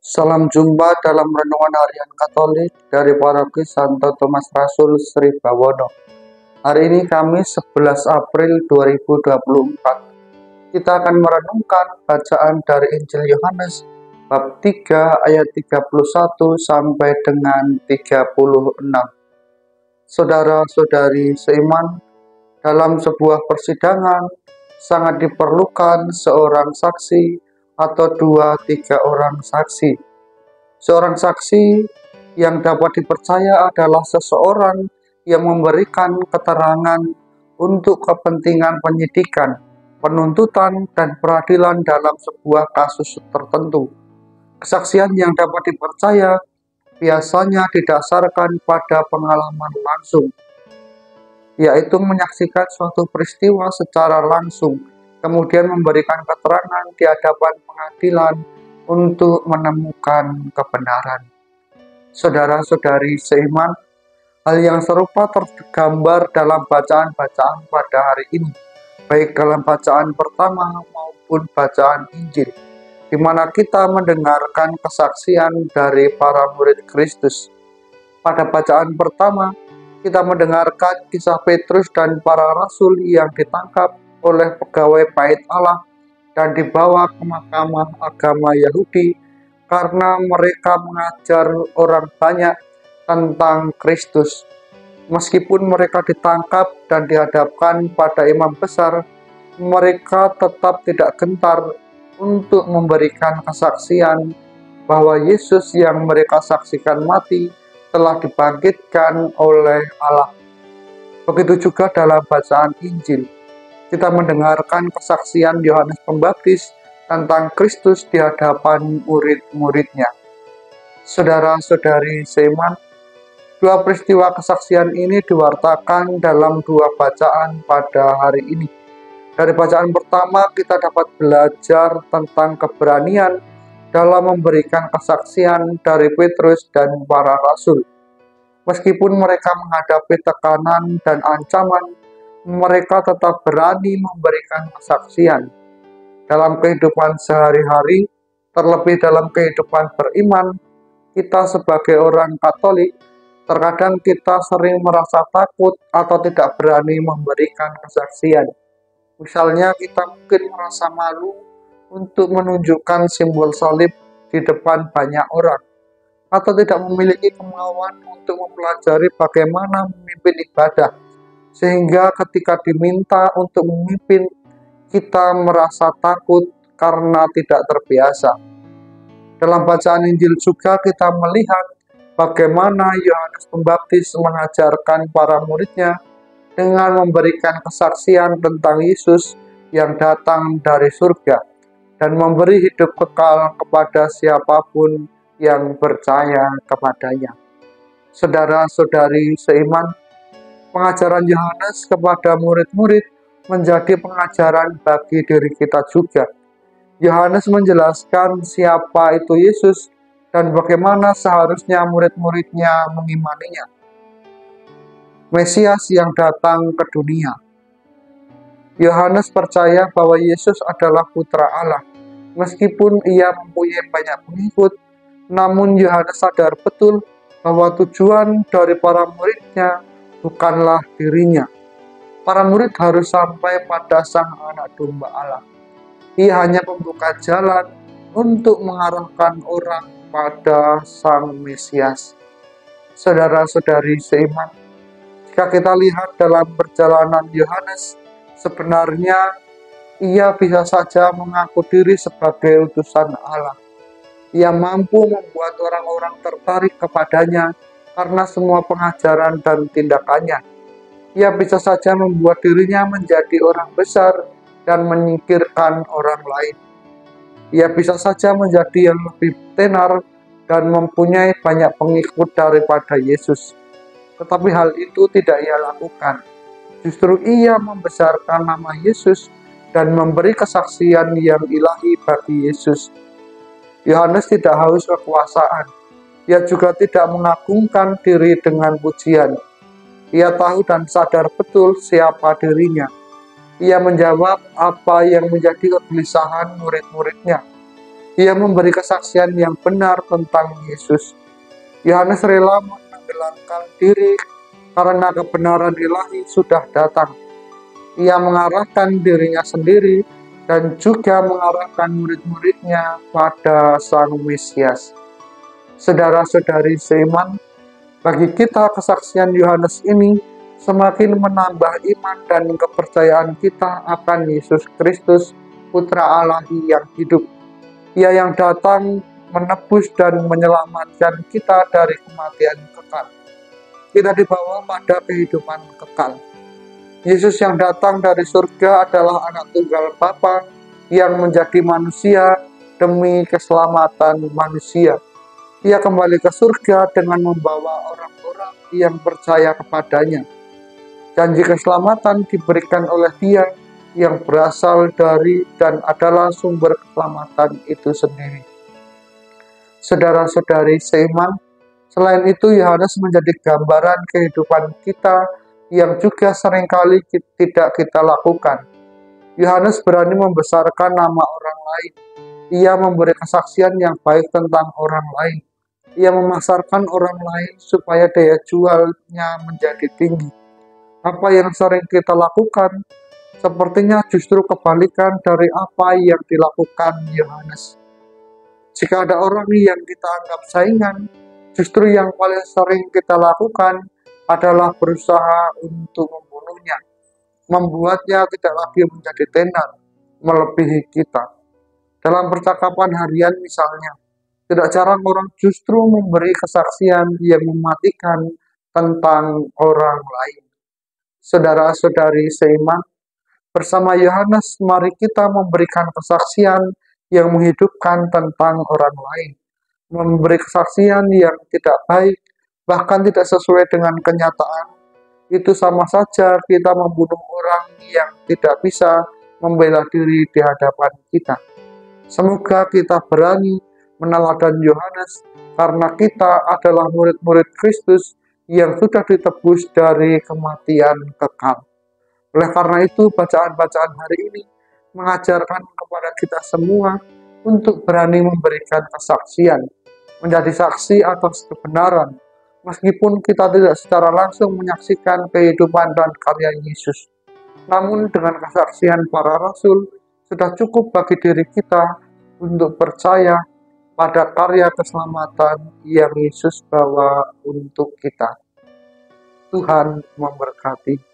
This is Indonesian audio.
Salam jumpa dalam renungan harian Katolik dari Paroki Santo Thomas Rasul Sri Bawono. Hari ini Kamis 11 April 2024. Kita akan merenungkan bacaan dari Injil Yohanes bab 3 ayat 31 sampai dengan 36. Saudara-saudari seiman, dalam sebuah persidangan sangat diperlukan seorang saksi atau 2-3 orang saksi. Seorang saksi yang dapat dipercaya adalah seseorang yang memberikan keterangan untuk kepentingan penyidikan, penuntutan, dan peradilan dalam sebuah kasus tertentu. Kesaksian yang dapat dipercaya biasanya didasarkan pada pengalaman langsung, yaitu menyaksikan suatu peristiwa secara langsung, kemudian memberikan keterangan di hadapan pengadilan untuk menemukan kebenaran. Saudara-saudari seiman, hal yang serupa tergambar dalam bacaan-bacaan pada hari ini, baik dalam bacaan pertama maupun bacaan Injil, di mana kita mendengarkan kesaksian dari para murid Kristus. Pada bacaan pertama, kita mendengarkan kisah Petrus dan para rasul yang ditangkap oleh pegawai bait Allah dan dibawa ke mahkamah agama Yahudi karena mereka mengajar orang banyak tentang Kristus. Meskipun mereka ditangkap dan dihadapkan pada imam besar, mereka tetap tidak gentar untuk memberikan kesaksian bahwa Yesus yang mereka saksikan mati telah dibangkitkan oleh Allah. Begitu juga dalam bacaan Injil, kita mendengarkan kesaksian Yohanes Pembaptis tentang Kristus di hadapan murid-muridnya. Saudara-saudari seiman, dua peristiwa kesaksian ini diwartakan dalam dua bacaan pada hari ini. Dari bacaan pertama, kita dapat belajar tentang keberanian dalam memberikan kesaksian dari Petrus dan para rasul. Meskipun mereka menghadapi tekanan dan ancaman, mereka tetap berani memberikan kesaksian. Dalam kehidupan sehari-hari, terlebih dalam kehidupan beriman, kita sebagai orang Katolik, terkadang kita sering merasa takut atau tidak berani memberikan kesaksian. Misalnya kita mungkin merasa malu untuk menunjukkan simbol salib di depan banyak orang, atau tidak memiliki kemauan untuk mempelajari bagaimana memimpin ibadah, sehingga ketika diminta untuk memimpin, kita merasa takut karena tidak terbiasa. Dalam bacaan Injil juga kita melihat bagaimana Yohanes Pembaptis mengajarkan para muridnya dengan memberikan kesaksian tentang Yesus yang datang dari surga dan memberi hidup kekal kepada siapapun yang percaya kepadanya. Saudara-saudari seiman, pengajaran Yohanes kepada murid-murid menjadi pengajaran bagi diri kita juga. Yohanes menjelaskan siapa itu Yesus dan bagaimana seharusnya murid-muridnya mengimaninya. Mesias yang datang ke dunia. Yohanes percaya bahwa Yesus adalah Putra Allah. Meskipun ia mempunyai banyak pengikut, namun Yohanes sadar betul bahwa tujuan dari para muridnya bukanlah dirinya. Para murid harus sampai pada Sang Anak Domba Allah. Ia hanya membuka jalan untuk mengarahkan orang pada Sang Mesias. Saudara-saudari seiman, jika kita lihat dalam perjalanan Yohanes, sebenarnya ia bisa saja mengaku diri sebagai utusan Allah. Ia mampu membuat orang-orang tertarik kepadanya karena semua pengajaran dan tindakannya. Ia bisa saja membuat dirinya menjadi orang besar dan menyingkirkan orang lain. Ia bisa saja menjadi yang lebih tenar dan mempunyai banyak pengikut daripada Yesus. Tetapi hal itu tidak ia lakukan. Justru ia membesarkan nama Yesus dan memberi kesaksian yang ilahi bagi Yesus. Yohanes tidak haus kekuasaan. Ia juga tidak mengagungkan diri dengan pujian. Ia tahu dan sadar betul siapa dirinya. Ia menjawab apa yang menjadi kegelisahan murid-muridnya. Ia memberi kesaksian yang benar tentang Yesus. Yohanes rela menenggelamkan diri karena kebenaran ilahi sudah datang. Ia mengarahkan dirinya sendiri dan juga mengarahkan murid-muridnya pada Sang Mesias. Saudara-saudari seiman, bagi kita kesaksian Yohanes ini semakin menambah iman dan kepercayaan kita akan Yesus Kristus, Putra Allah yang hidup. Ia yang datang menebus dan menyelamatkan kita dari kematian kekal. Kita dibawa pada kehidupan kekal. Yesus yang datang dari surga adalah anak tunggal Bapa yang menjadi manusia demi keselamatan manusia. Ia kembali ke surga dengan membawa orang-orang yang percaya kepadanya. Janji keselamatan diberikan oleh Dia yang berasal dari dan adalah sumber keselamatan itu sendiri. Saudara-saudari seiman, selain itu Yohanes menjadi gambaran kehidupan kita yang juga seringkali tidak kita lakukan. Yohanes berani membesarkan nama orang lain. Ia memberi kesaksian yang baik tentang orang lain. Ia memasarkan orang lain supaya daya jualnya menjadi tinggi. Apa yang sering kita lakukan sepertinya justru kebalikan dari apa yang dilakukan Yohanes. Jika ada orang yang kita anggap saingan, justru yang paling sering kita lakukan adalah berusaha untuk membunuhnya, membuatnya tidak lagi menjadi tenar, melebihi kita. Dalam percakapan harian misalnya, tidak jarang orang justru memberi kesaksian yang mematikan tentang orang lain. Saudara-saudari seiman, bersama Yohanes mari kita memberikan kesaksian yang menghidupkan tentang orang lain, memberi kesaksian yang tidak baik, bahkan tidak sesuai dengan kenyataan. Itu sama saja kita membunuh orang yang tidak bisa membela diri di hadapan kita. Semoga kita berani meneladan Yohanes karena kita adalah murid-murid Kristus yang sudah ditebus dari kematian kekal. Oleh karena itu, bacaan-bacaan hari ini mengajarkan kepada kita semua untuk berani memberikan kesaksian, menjadi saksi atas kebenaran, meskipun kita tidak secara langsung menyaksikan kehidupan dan karya Yesus. Namun dengan kesaksian para rasul, sudah cukup bagi diri kita untuk percaya pada karya keselamatan yang Yesus bawa untuk kita. Tuhan memberkati.